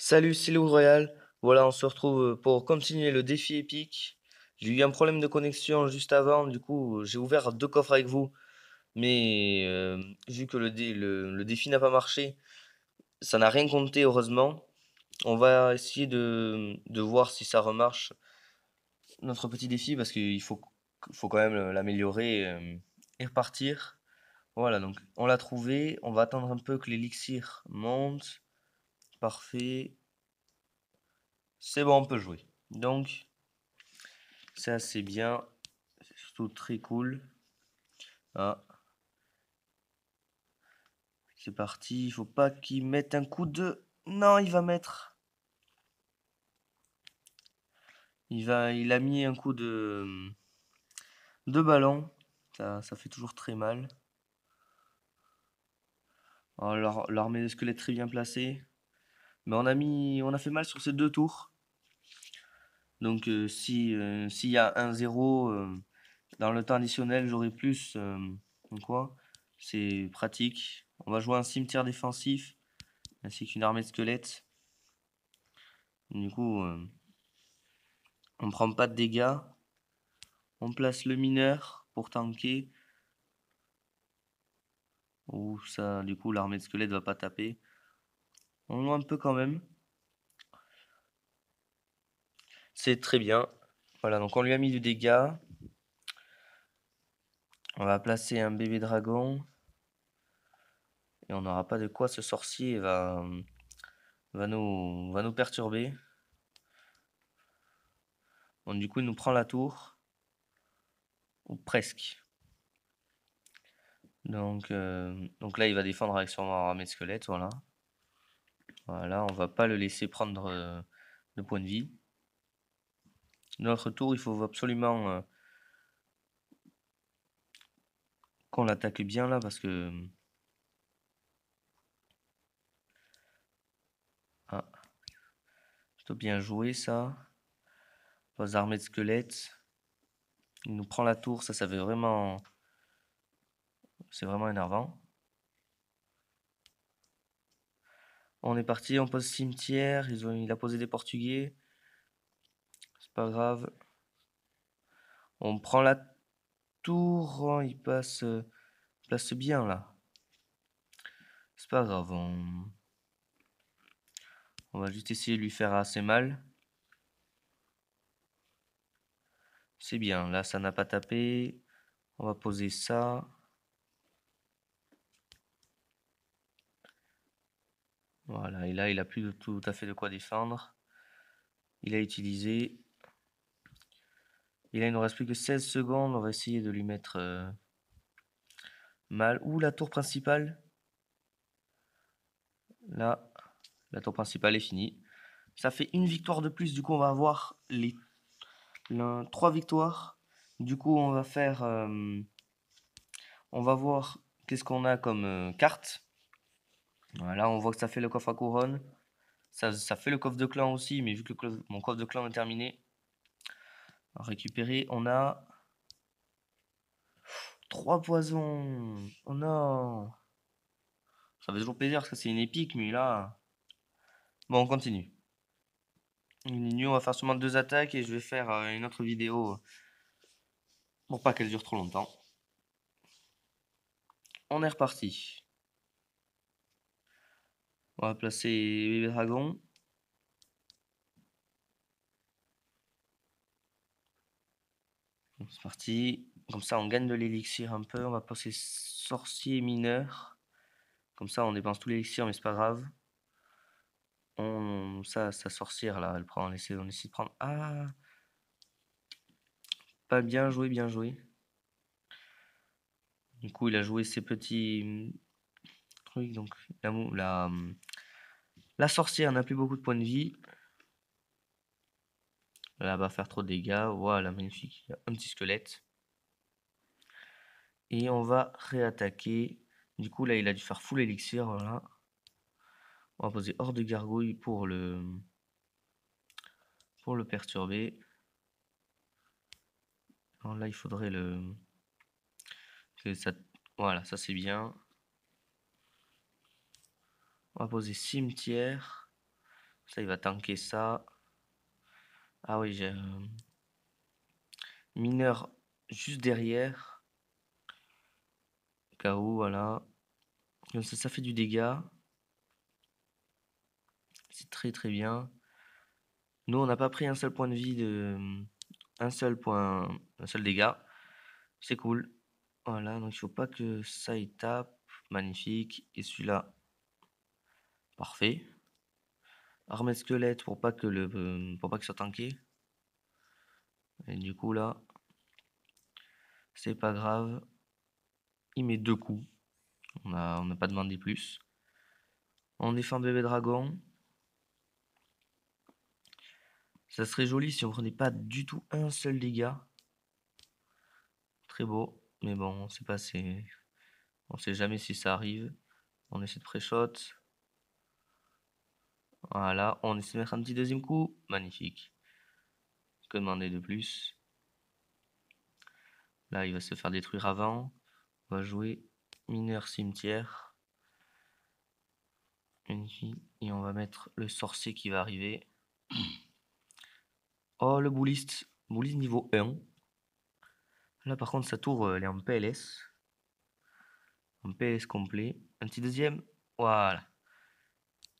Salut, c'est Loup Royal. Voilà, on se retrouve pour continuer le défi épique. J'ai eu un problème de connexion juste avant, du coup, j'ai ouvert deux coffres avec vous, mais vu que le défi n'a pas marché, ça n'a rien compté, heureusement. On va essayer de voir si ça remarche, notre petit défi, parce faut quand même l'améliorer et repartir. Voilà, donc on l'a trouvé. On va attendre un peu que l'élixir monte. Parfait. C'est bon, on peut jouer. Donc, c'est assez bien. C'est surtout très cool. Ah, c'est parti. Il faut pas qu'il mette un coup de... Non, il va mettre... Il a mis un coup de ballon. Ça fait toujours très mal. Alors, l'armée de squelettes très bien placée. Mais on a fait mal sur ces deux tours. Donc, s'il y a 1-0 dans le temps additionnel, j'aurai plus. Donc quoi? C'est pratique. On va jouer un cimetière défensif ainsi qu'une armée de squelettes. Du coup, on prend pas de dégâts. On place le mineur pour tanker. Ou ça, du coup, l'armée de squelettes va pas taper. On joue un peu quand même. C'est très bien. Voilà, donc on lui a mis du dégât. On va placer un bébé dragon. Et on n'aura pas de quoi ce sorcier va nous perturber. Bon, du coup, il nous prend la tour. Ou presque. Donc là, il va défendre avec son armée de squelettes. Voilà. Voilà, on va pas le laisser prendre de points de vie. Notre tour, il faut absolument qu'on l'attaque bien là parce que... Ah, plutôt bien joué ça. Vos armées de squelettes. Il nous prend la tour, ça fait vraiment... C'est vraiment énervant. On est parti, on pose cimetière. Il a posé des portugais. C'est pas grave. On prend la tour. Oh, il place bien là. C'est pas grave. On va juste essayer de lui faire assez mal. C'est bien. Là, ça n'a pas tapé. On va poser ça. Voilà. Et là, il a plus tout à fait de quoi défendre. Il a utilisé. Et là, il nous reste plus que 16 secondes. On va essayer de lui mettre mal. Ouh, la tour principale. Là, la tour principale est finie. Ça fait une victoire de plus. Du coup, on va avoir les 3 victoires. Du coup, on va voir qu'est-ce qu'on a comme carte. Voilà, on voit que ça fait le coffre à couronne. Ça fait le coffre de clan aussi, mais vu que mon coffre de clan est terminé, à récupérer, on a 3 poisons. Oh non! Ça fait toujours plaisir parce que c'est une épique, mais là... Bon, on continue. On va faire seulement 2 attaques et je vais faire une autre vidéo pour pas qu'elle dure trop longtemps. On est reparti. On va placer bébé dragon. C'est parti. Comme ça, on gagne de l'élixir un peu. On va passer sorcier mineur. Comme ça, on dépense tout l'élixir, mais c'est pas grave. Sa sorcière là, elle prend. On essaie de prendre. Ah! Pas bien joué, bien joué. Du coup, il a joué ses petits trucs. Donc, la sorcière n'a plus beaucoup de points de vie. Là, elle va faire trop de dégâts. Voilà, magnifique. Il y a un petit squelette. Et on va réattaquer. Du coup, là, il a dû faire full élixir. Voilà. On va poser hors de gargouille pour le perturber. Alors là, il faudrait que ça... Voilà, ça c'est bien. On va poser cimetière. Ça, il va tanker ça. Ah oui, j'ai un mineur juste derrière. KO, voilà. Comme ça fait du dégât. C'est très très bien. Nous, on n'a pas pris un seul point de vie un seul dégât. C'est cool. Voilà, donc il faut pas que ça il tape. Magnifique. Et celui-là, parfait. Armée de squelette pour pas pour pas que ça tanké. Et du coup là, c'est pas grave. Il met 2 coups. On n'a pas demandé plus. On défend bébé dragon. Ça serait joli si on prenait pas du tout un seul dégât. Très beau. Mais bon, on sait pas si... On sait jamais si ça arrive. On essaie de pré-shot. Voilà, on essaie de mettre un petit deuxième coup. Magnifique. Que demander de plus? Là, il va se faire détruire avant. On va jouer mineur cimetière. Et on va mettre le sorcier qui va arriver. Oh, le bouliste. Bouliste niveau 1. Là, par contre, sa tour, elle est en PLS. En PLS complet. Un petit deuxième. Voilà.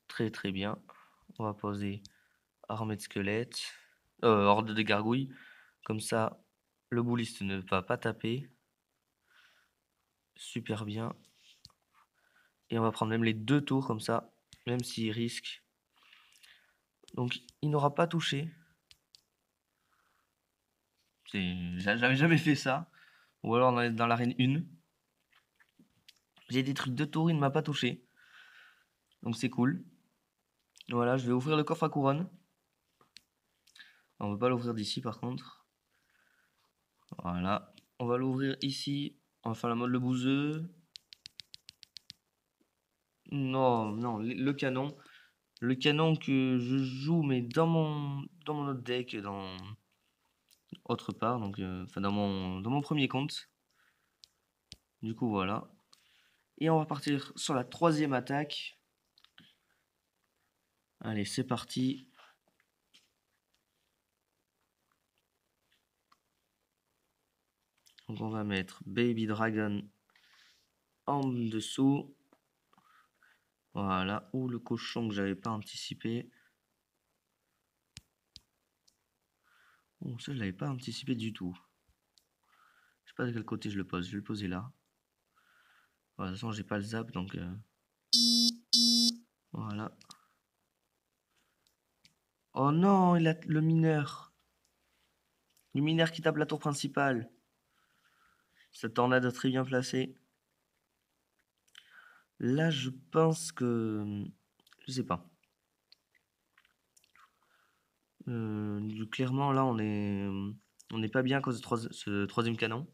Très très bien. On va poser armée de squelettes. Horde de gargouilles. Comme ça, le bouliste ne va pas taper. Super bien. Et on va prendre même les 2 tours comme ça. Même s'il risque. Donc, il n'aura pas touché. J'avais jamais fait ça. Ou alors dans l'arène 1. J'ai détruit 2 tours, il ne m'a pas touché. Donc c'est cool. Voilà, je vais ouvrir le coffre à couronne. On ne veut pas l'ouvrir d'ici par contre. Voilà. On va l'ouvrir ici. On va faire la mode le bouseux. Non, non, le canon. Le canon que je joue, mais dans mon autre deck, dans autre part. Donc, enfin, dans mon premier compte. Du coup, voilà. Et on va partir sur la 3e attaque. Allez, c'est parti. Donc on va mettre Baby Dragon en dessous. Voilà. Ou le cochon que j'avais pas anticipé. Oh, ça je l'avais pas anticipé du tout. Je sais pas de quel côté je le pose. Je vais le poser là. Voilà, de toute façon j'ai pas le zap donc voilà. Oh non, il a le mineur. Le mineur qui tape la tour principale. Cette tornade très bien placée. Là je pense que... Je sais pas. Clairement là on est pas bien à cause de ce 3e canon.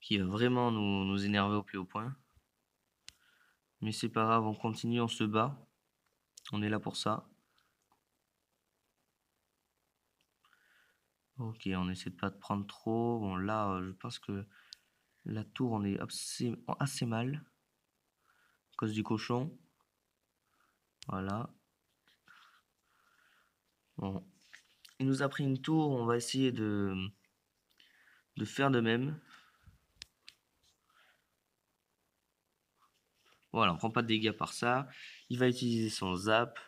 Qui va vraiment nous énerver au plus haut point. Mais c'est pas grave, on continue, on se bat. On est là pour ça. Ok, on essaie de pas de prendre trop. Bon là, je pense que la tour, on est assez mal. À cause du cochon. Voilà. Bon. Il nous a pris une tour, on va essayer de faire de même. Voilà, on prend pas de dégâts par ça. Il va utiliser son zap.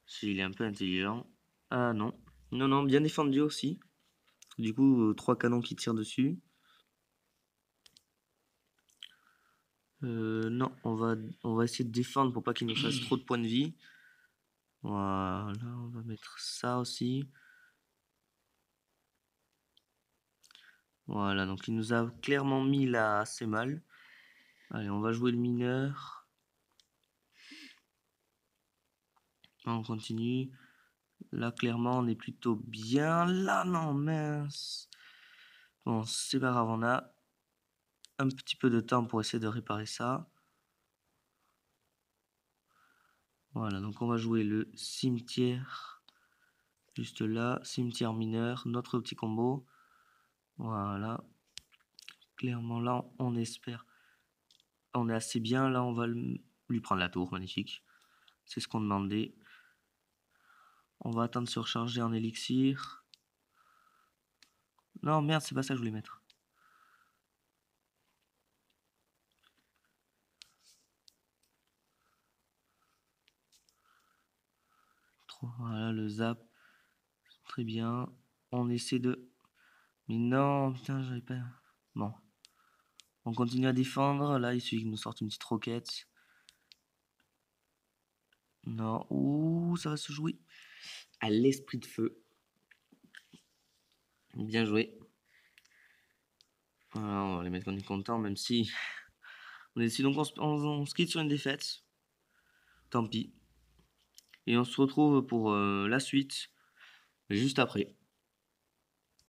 S'il est un peu intelligent. Ah non. Non, non, bien défendu aussi. Du coup, 3 canons qui tirent dessus. Non, on va essayer de défendre pour pas qu'il nous fasse trop de points de vie. Voilà, on va mettre ça aussi. Voilà, donc il nous a clairement mis là assez mal. Allez, on va jouer le mineur. On continue. Là, clairement, on est plutôt bien. Là, non, mince. Bon, c'est pas grave, on a un petit peu de temps pour essayer de réparer ça. Voilà, donc on va jouer le cimetière. Juste là, cimetière mineur, notre petit combo. Voilà. Clairement, là, on espère. On est assez bien. Là, on va lui prendre la tour, magnifique. C'est ce qu'on demandait. On va attendre de se recharger en élixir. Non, merde, c'est pas ça que je voulais mettre. Voilà, le zap. Très bien. On essaie de... Mais non, putain, j'avais pas... Bon. On continue à défendre. Là, il suffit qu'il nous sorte une petite roquette. Non. Ouh, ça va se jouer à l'esprit de feu. Bien joué. Voilà, on va les mettre qu'on est content, même si on est déçu. Donc on se quitte sur une défaite. Tant pis. Et on se retrouve pour la suite juste après.